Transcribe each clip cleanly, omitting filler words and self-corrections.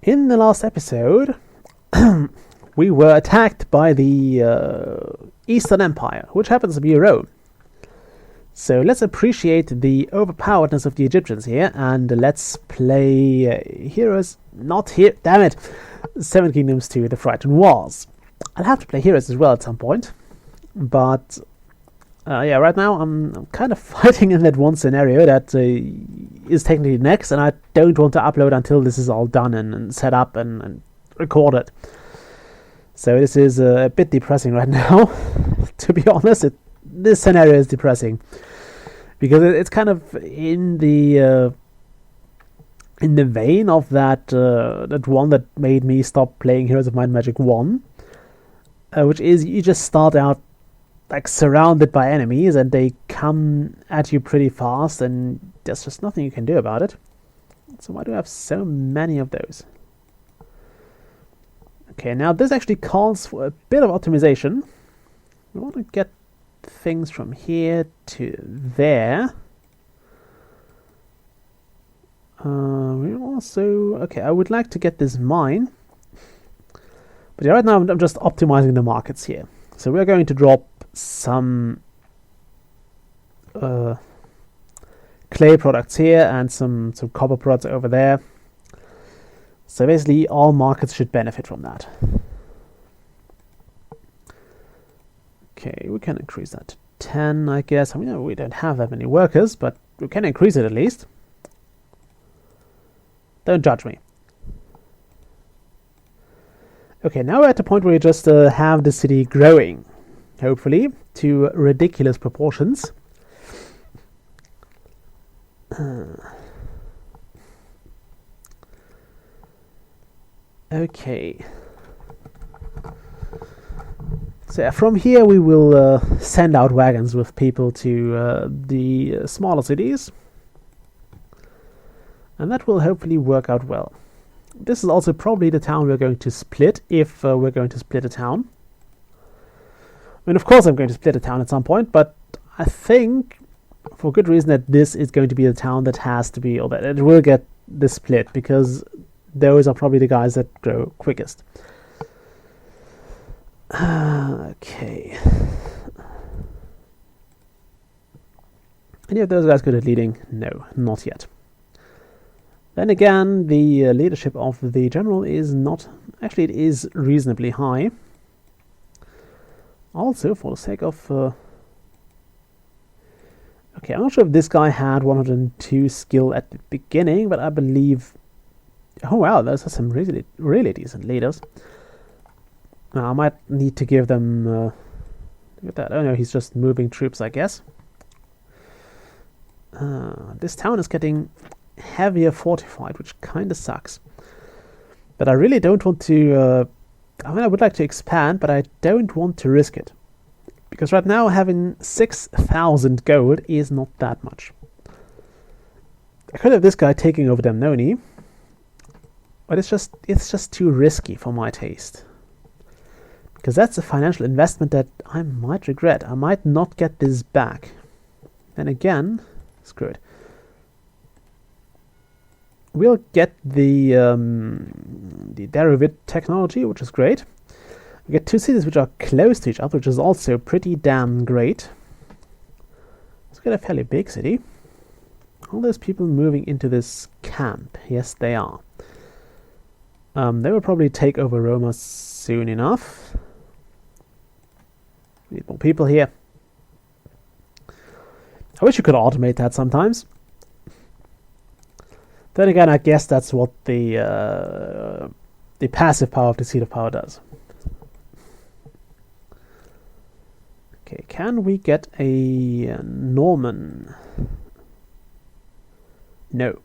In the last episode, we were attacked by the Eastern Empire, which happens to be Rome. So let's appreciate the overpoweredness of the Egyptians here, and let's play Heroes, not here, damn it, Seven Kingdoms II The Frightened Wars. I'll have to play Heroes as well at some point, but yeah, right now I'm kind of fighting in that one scenario that is technically next, and I don't want to upload until this is all done and set up and recorded. So this is a bit depressing right now. To be honest, this scenario is depressing because it's kind of in the vein of that one that made me stop playing Heroes of Might and Magic 1, which is you just start out like surrounded by enemies and they come at you pretty fast and there's just nothing you can do about it. So why do I have so many of those? Okay, now this actually calls for a bit of optimization. We want to get things from here to there. We also... Okay, I would like to get this mine. But yeah, right now I'm just optimizing the markets here. So we're going to drop some clay products here and some copper products over there. So basically all markets should benefit from that. Okay, we can increase that to 10, I guess. I mean, we don't have that many workers, but we can increase it at least. Don't judge me. Okay, now we're at the point where we just have the city growing, hopefully, to ridiculous proportions. Okay. So from here we will send out wagons with people to the smaller cities. And that will hopefully work out well. This is also probably the town we're going to split, if we're going to split a town. I mean, of course I'm going to split a town at some point, but I think, for good reason, that this is going to be the town that has to be, or that it will get the split, because those are probably the guys that grow quickest. Okay. Any of those guys good at leading? No, not yet. Then again, the leadership of the general is not... Actually, it is reasonably high. Also, for the sake of... Okay, I'm not sure if this guy had 102 skill at the beginning, but I believe... Oh wow, those are some really decent leaders. Now, I might need to give them... look at that. Oh no, he's just moving troops, I guess. This town is getting heavier fortified, which kind of sucks. But I really don't want to... I mean, I would like to expand, but I don't want to risk it. Because right now, having 6,000 gold is not that much. I could have this guy taking over Demnoni, but it's just too risky for my taste. Because that's a financial investment that I might regret. I might not get this back. Then again, screw it. We'll get the derivative technology, which is great. We get two cities which are close to each other, which is also pretty damn great. Let's get a fairly big city. All those people moving into this camp. Yes, they are. They will probably take over Roma soon enough. We need more people here. I wish you could automate that sometimes. Then again, I guess that's what the passive power of the Seat of Power does. Okay, can we get a Norman? No.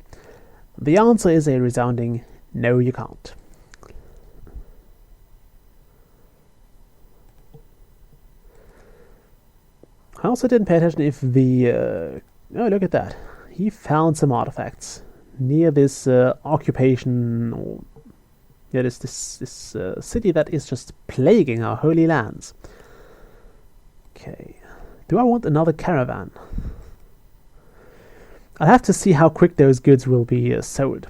The answer is a resounding no, you can't. I also didn't pay attention if the... oh, look at that. He found some artifacts near this occupation, or yeah, this city that is just plaguing our holy lands. Okay, do I want another caravan? I'll have to see how quick those goods will be sold.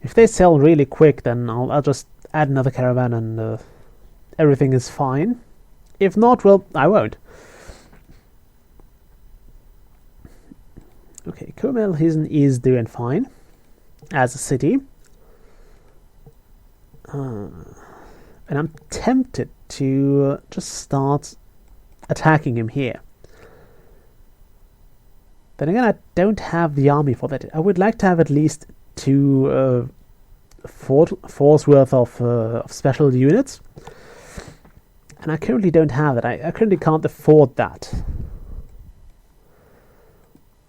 If they sell really quick, then I'll just add another caravan and everything is fine. If not, well, I won't. Okay, Comel is doing fine as a city. And I'm tempted to just start attacking him here. Then again, I don't have the army for that. I would like to have at least 2 force worth of special units. And I currently don't have it. I currently can't afford that.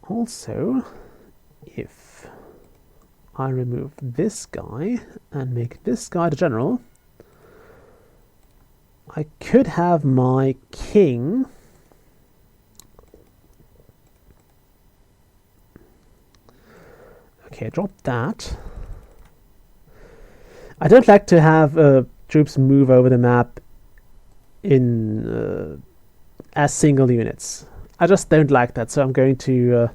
Also, if I remove this guy and make this guy the general, I could have my king okay, drop that. I don't like to have troops move over the map in as single units. I just don't like that, so I'm going to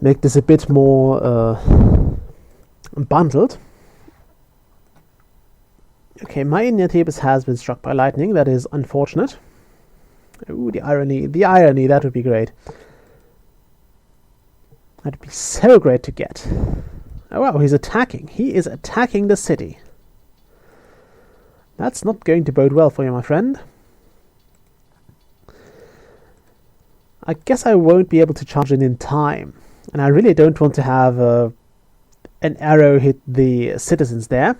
make this a bit more bundled. Okay, my Indian Thebes has been struck by lightning. That is unfortunate. Ooh, the irony, that would be great. That'd be so great to get. Oh wow, he's attacking. He is attacking the city. That's not going to bode well for you, my friend. I guess I won't be able to charge in time. And I really don't want to have an arrow hit the citizens there.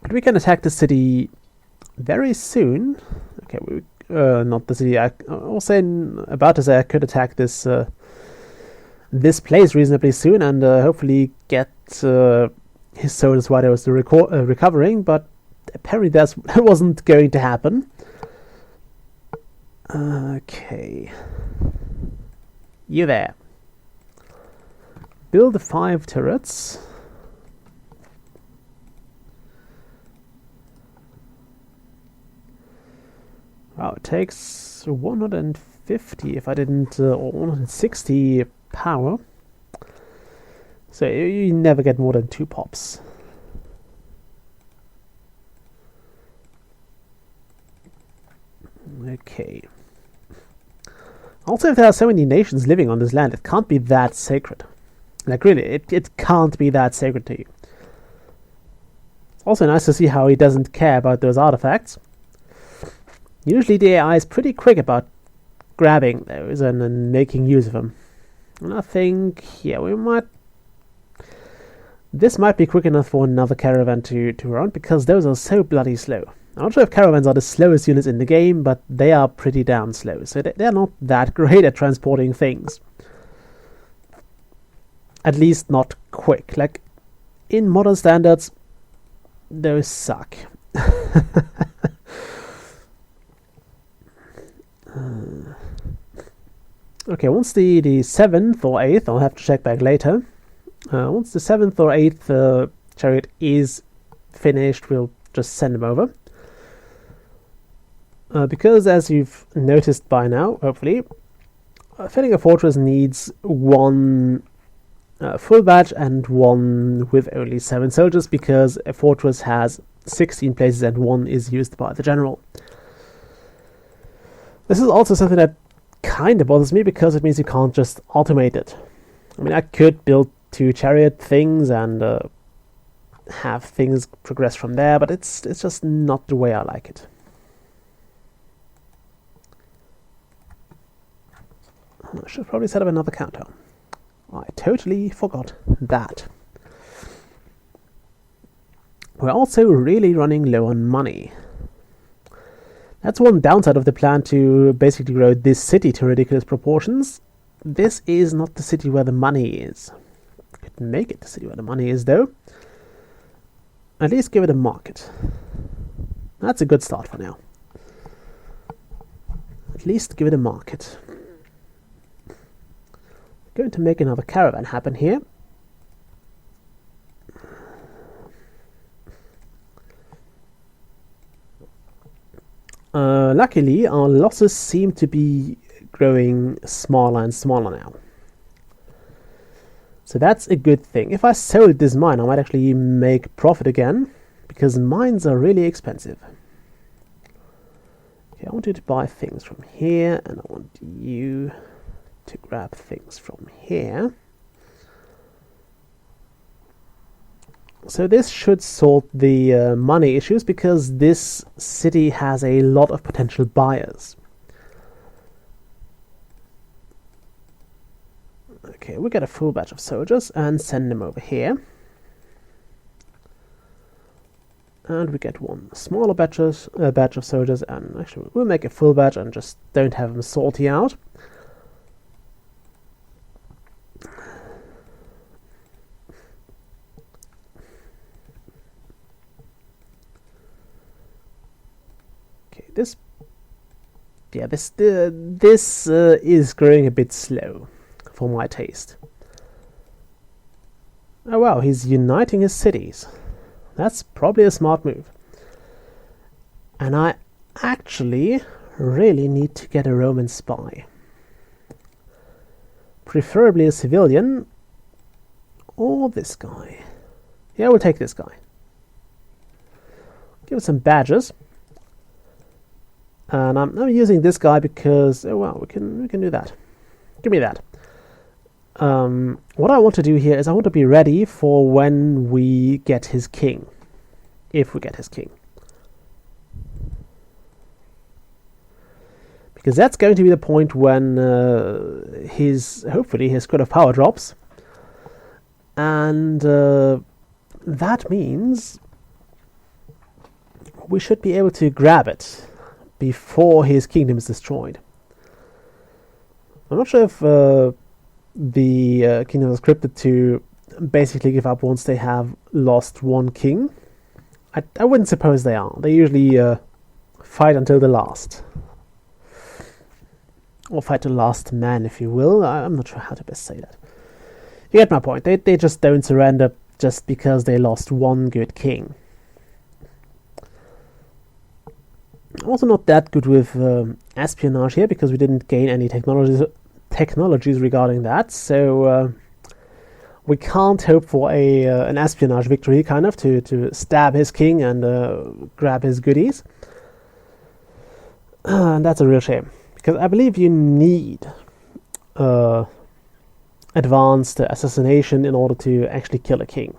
But we can attack the city very soon. Okay, not the city. I was about to say I could attack this this place reasonably soon and hopefully get his soldiers while I was recovering, but apparently that wasn't going to happen. Okay. You there. Build 5 turrets. Wow, it takes 150 if I didn't, or 160 power. So you never get more than 2 pops. Okay. Also, if there are so many nations living on this land, it can't be that sacred. Like, really, it can't be that sacred to you. It's also nice to see how he doesn't care about those artifacts. Usually the AI is pretty quick about grabbing those and making use of them. And I think, yeah, this might be quick enough for another caravan to run, because those are so bloody slow. I'm not sure if caravans are the slowest units in the game, but they are pretty damn slow. So they're not that great at transporting things. At least not quick. Like, in modern standards, those suck. Okay, once the 7th or 8th, I'll have to check back later. Once the 7th or 8th chariot is finished, we'll just send them over. Because, as you've noticed by now, hopefully, filling a fortress needs 1 full badge and 1 with only 7 soldiers, because a fortress has 16 places and 1 is used by the general. This is also something that kind of bothers me, because it means you can't just automate it. I mean, I could build 2 chariot things and have things progress from there, but it's just not the way I like it. I should probably set up another countdown. I totally forgot that. We're also really running low on money. That's one downside of the plan to basically grow this city to ridiculous proportions. This is not the city where the money is. Could make it the city where the money is, though. At least give it a market. That's a good start for now. At least give it a market. Going to make another caravan happen here. Luckily, our losses seem to be growing smaller and smaller now. So that's a good thing. If I sold this mine, I might actually make profit again, because mines are really expensive. Okay, I want you to buy things from here, and I want you to grab things from here. So this should sort the money issues, because this city has a lot of potential buyers. Okay, we get a full batch of soldiers and send them over here. And we get one smaller batch of soldiers, and actually we'll make a full batch and just don't have them salty out. Okay, this is growing a bit slow for my taste. Oh wow, he's uniting his cities. That's probably a smart move. And I actually really need to get a Roman spy. Preferably a civilian, or this guy. Yeah, we'll take this guy. Give us some badges. And I'm using this guy because, oh wow, we can do that. Give me that. What I want to do here is I want to be ready for when we get his king. If we get his king. Because that's going to be the point when hopefully his grid of power drops. And that means we should be able to grab it before his kingdom is destroyed. I'm not sure if the kingdom is scripted to basically give up once they have lost one king. I wouldn't suppose they are. They usually fight until the last. Or fight to the last man, if you will. I'm not sure how to best say that. You get my point. They just don't surrender just because they lost one good king. I'm also not that good with espionage here, because we didn't gain any technologies regarding that, so we can't hope for an espionage victory, kind of, to stab his king and grab his goodies. And that's a real shame, because I believe you need advanced assassination in order to actually kill a king.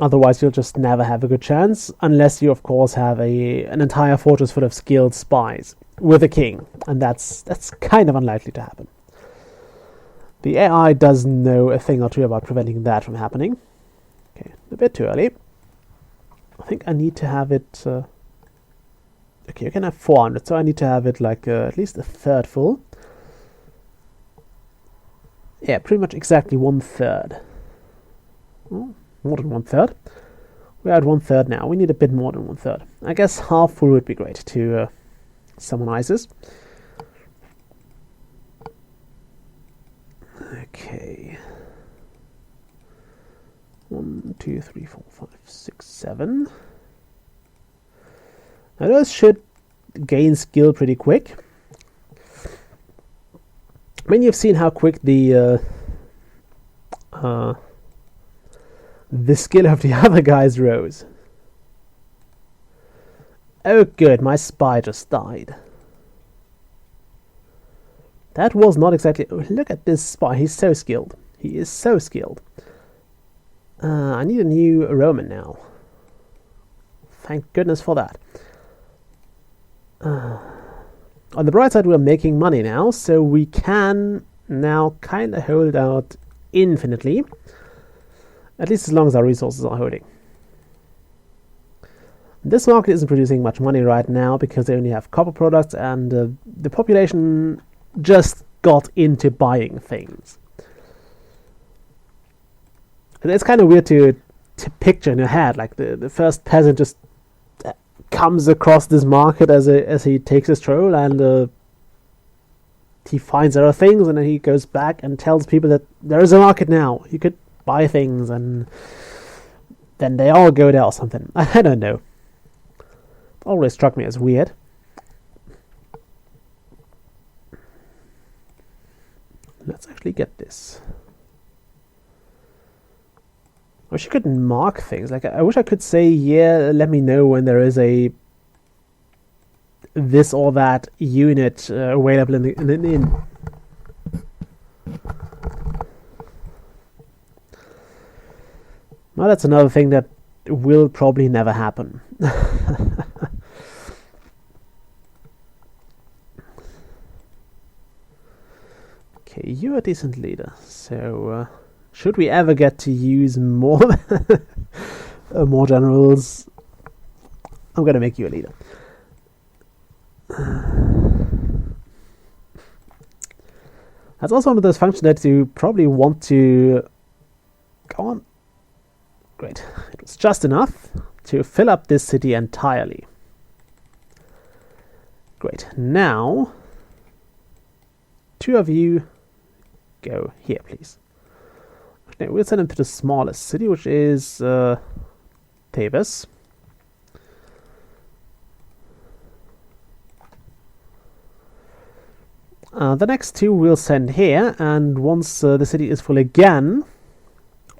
Otherwise, you'll just never have a good chance, unless you, of course, have an entire fortress full of skilled spies with a king, and that's kind of unlikely to happen. The AI does know a thing or two about preventing that from happening. Okay, a bit too early. I think I need to have it... okay, you can have 400, so I need to have it like at least a third full. Yeah, pretty much exactly 1/3. Oh, more than 1/3. We're at 1/3 now. We need a bit more than 1/3. I guess half full would be great to summon ISIS. Okay. 1, 2, 3, 4, 5, 6, 7. Now those should gain skill pretty quick. I mean, you've seen how quick the skill of the other guys rose. Oh good, my spy just died. That was not exactly... Oh, look at this spy, he's so skilled. He is so skilled. I need a new Roman now. Thank goodness for that. On the bright side, we're making money now, so we can now kind of hold out infinitely. At least as long as our resources are holding. This market isn't producing much money right now because they only have copper products, and the population just got into buying things. And it's kind of weird to picture in your head, like the first peasant just comes across this market as he takes his stroll, and he finds other things, and then he goes back and tells people that there is a market now. You could buy things, and then they all go there or something. I don't know. It always struck me as weird. Let's actually get this. wish you could mark things. Like, I wish I could say, yeah, let me know when there is a this or that unit available in the inn. Well, that's another thing that will probably never happen. Okay, you're a decent leader, so should we ever get to use more more generals, I'm gonna make you a leader. That's also one of those functions that you probably want to go on. Great. It was just enough to fill up this city entirely. Great. Now, 2 of you go here, please. Okay, we'll send them to the smallest city, which is Thebes. The next 2 we'll send here, and once the city is full again,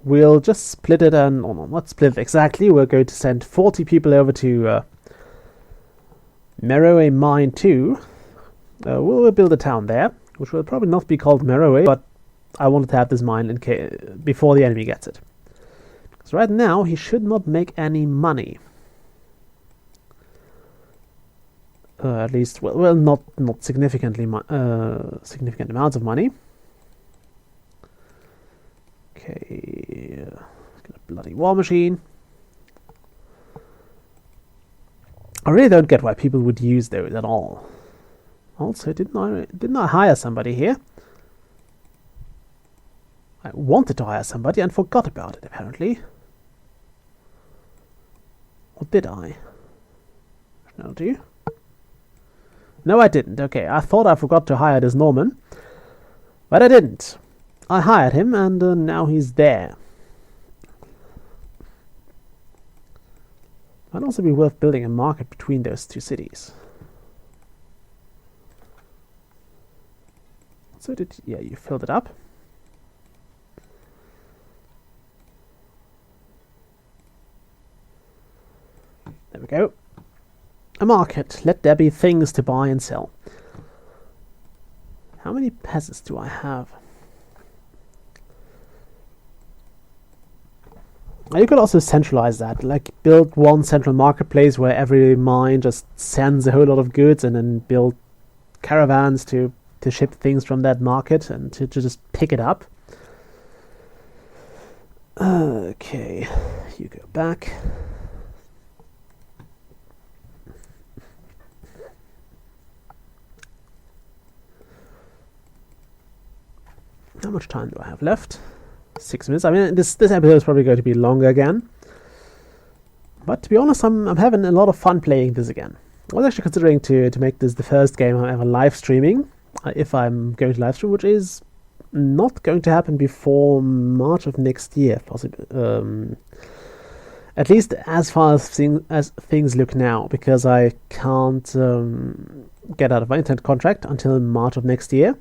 we'll just split it, and not split it exactly. We're going to send 40 people over to Meroe Mine 2. We'll build a town there, which will probably not be called Meroe, but I wanted to have this mine in case before the enemy gets it. Because right now he should not make any money. At least, well, not significantly significant amounts of money. Okay, get a bloody war machine. I really don't get why people would use those at all. Also, didn't I hire somebody here? I wanted to hire somebody and forgot about it, apparently. Or did I? No, do you? No, I didn't. Okay, I thought I forgot to hire this Norman, but I didn't. I hired him, and now he's there. Might also be worth building a market between those 2 cities. So yeah, you filled it up. There we go. A market. Let there be things to buy and sell. How many peasants do I have? You could also centralize that, like build one central marketplace where every mine just sends a whole lot of goods, and then build caravans to ship things from that market and to just pick it up. Okay, you go back. How much time do I have left? 6 minutes. I mean, this episode is probably going to be longer again. But to be honest, I'm having a lot of fun playing this again. I was actually considering to make this the first game I'm ever live streaming, if I'm going to live stream, which is not going to happen before March of next year, possibly. At least as far as things look now, because I can't get out of my internet contract until March of next year.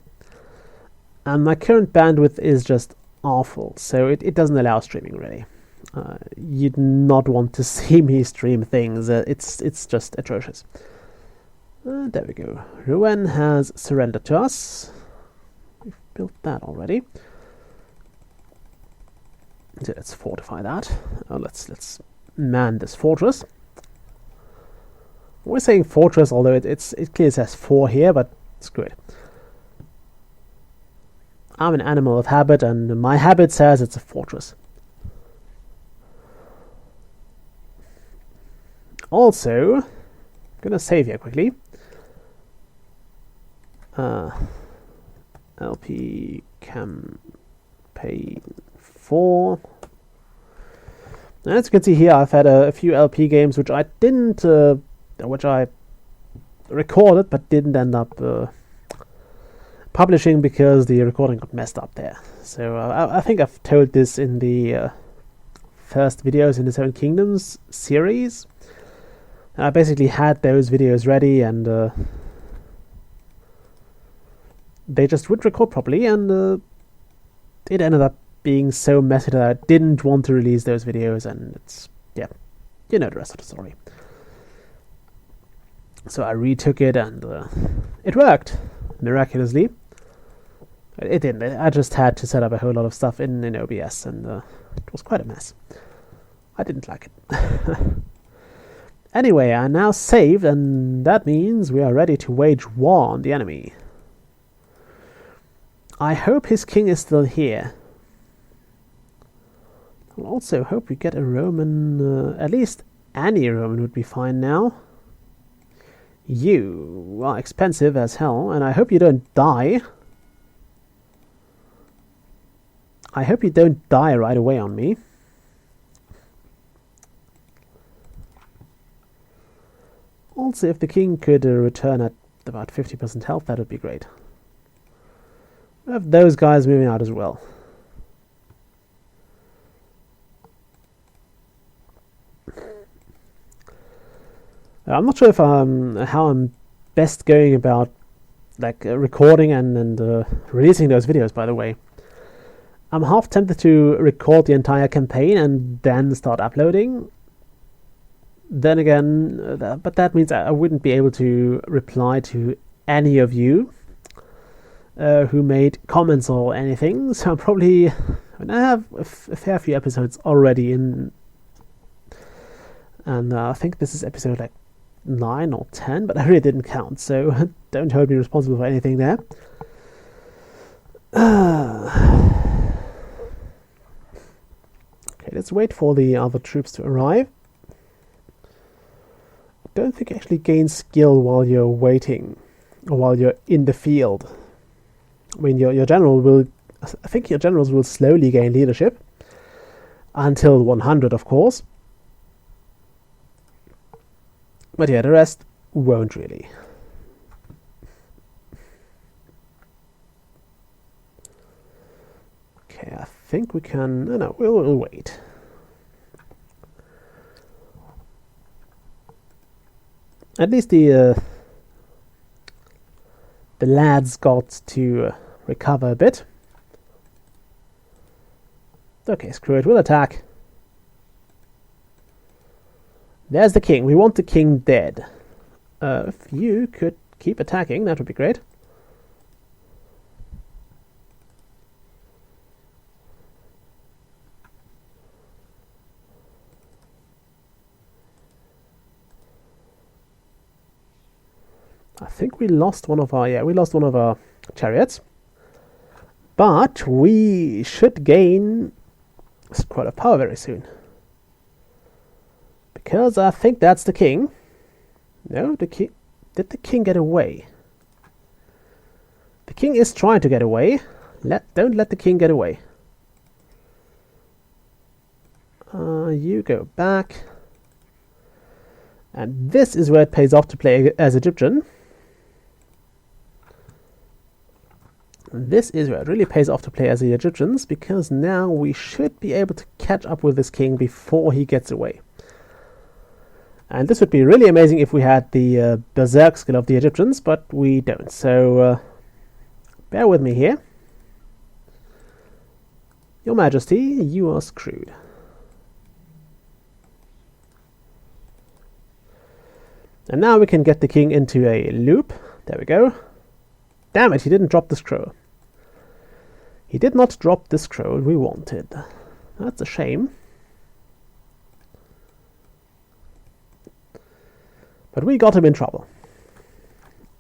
And my current bandwidth is just awful, so it doesn't allow streaming, really. You'd not want to see me stream things. It's just atrocious. There we go. Rouen has surrendered to us. We've built that already. So let's fortify that. Let's man this fortress. We're saying fortress, although it clearly says 4 here, but screw it. I'm an animal of habit, and my habit says it's a fortress. Also, I'm gonna save here quickly. LP campaign 4. As you can see here, I've had a few LP games which I didn't, which I recorded but didn't end up publishing because the recording got messed up there. So I think I've told this in the first videos in the Seven Kingdoms series. I basically had those videos ready, and they just wouldn't record properly, and it ended up being so messy that I didn't want to release those videos, and it's, yeah, you know the rest of the story. So I retook it, and it worked, miraculously. It didn't. I just had to set up a whole lot of stuff in OBS, and it was quite a mess. I didn't like it. Anyway, I now saved, and that means we are ready to wage war on the enemy. I hope his king is still here. I also hope we get a Roman, at least any Roman would be fine now. You are expensive as hell, and I hope you don't die. I hope you don't die right away on me. Also, if the king could return at about 50% health, that would be great. We have those guys moving out as well. I'm not sure if how I'm best going about recording and releasing those videos, by the way. I'm half tempted to record the entire campaign and then start uploading. Then again, but that means I wouldn't be able to reply to any of you who made comments or anything. So I'm probably, I have a fair few episodes already in, and I think this is episode 9 or 10, but I really didn't count, so don't hold me responsible for anything there. Okay, let's wait for the other troops to arrive. I don't think you actually gain skill while you're waiting, or while you're in the field. I mean, your general will, I think your generals will slowly gain leadership, until 100, of course. But yeah, the rest won't really. Okay, I think we can... No, we'll wait. At least the lads got to recover a bit. Okay, screw it, we'll attack. There's the king. We want the king dead. If you could keep attacking, that would be great. I think we lost one of our chariots. But we should gain a scroll of power very soon. Because I think that's the king. No, the king... Did the king get away? The king is trying to get away. Don't let the king get away. You go back. And this is where it pays off to play as Egyptian. This is where it really pays off to play as the Egyptians, because now we should be able to catch up with this king before he gets away. And this would be really amazing if we had the berserk skill of the Egyptians, but we don't. So bear with me here. Your Majesty, you are screwed. And now we can get the king into a loop. There we go. Damn it, he didn't drop the scroll. He did not drop the scroll we wanted. That's a shame. But we got him in trouble.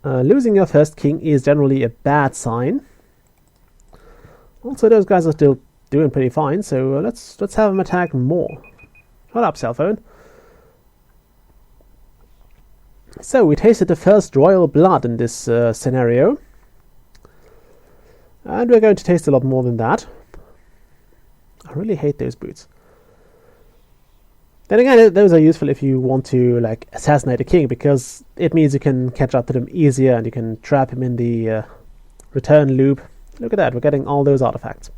Losing your first king is generally a bad sign. Also, those guys are still doing pretty fine, so let's have them attack more. Hold up, cell phone. So, we tasted the first royal blood in this scenario. And we're going to taste a lot more than that. I really hate those boots. Then again, those are useful if you want to assassinate a king, because it means you can catch up to them easier and you can trap him in the return loop. Look at that, we're getting all those artifacts.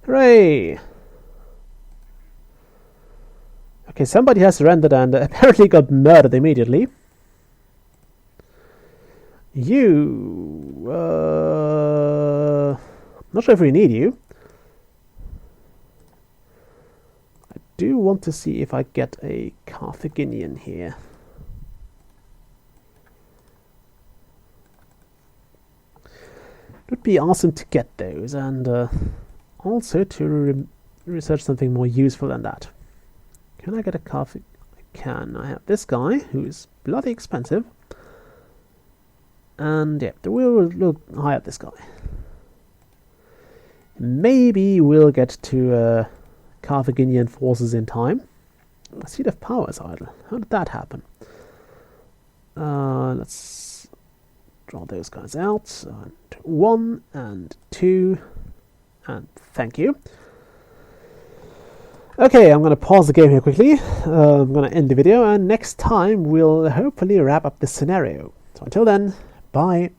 Hooray! Okay, somebody has surrendered and apparently got murdered immediately. You... Not sure if we need you. I do want to see if I get a Carthaginian here. It would be awesome to get those, and also to research something more useful than that. Can I get a Carthaginian? I can. I have this guy, who's bloody expensive. And yeah, we'll hire this guy. Maybe we'll get to Carthaginian forces in time. A seat of power is idle. How did that happen? Let's draw those guys out. 1 and 2, and thank you. Okay, I'm going to pause the game here quickly. I'm going to end the video, and next time we'll hopefully wrap up this scenario. So until then, bye.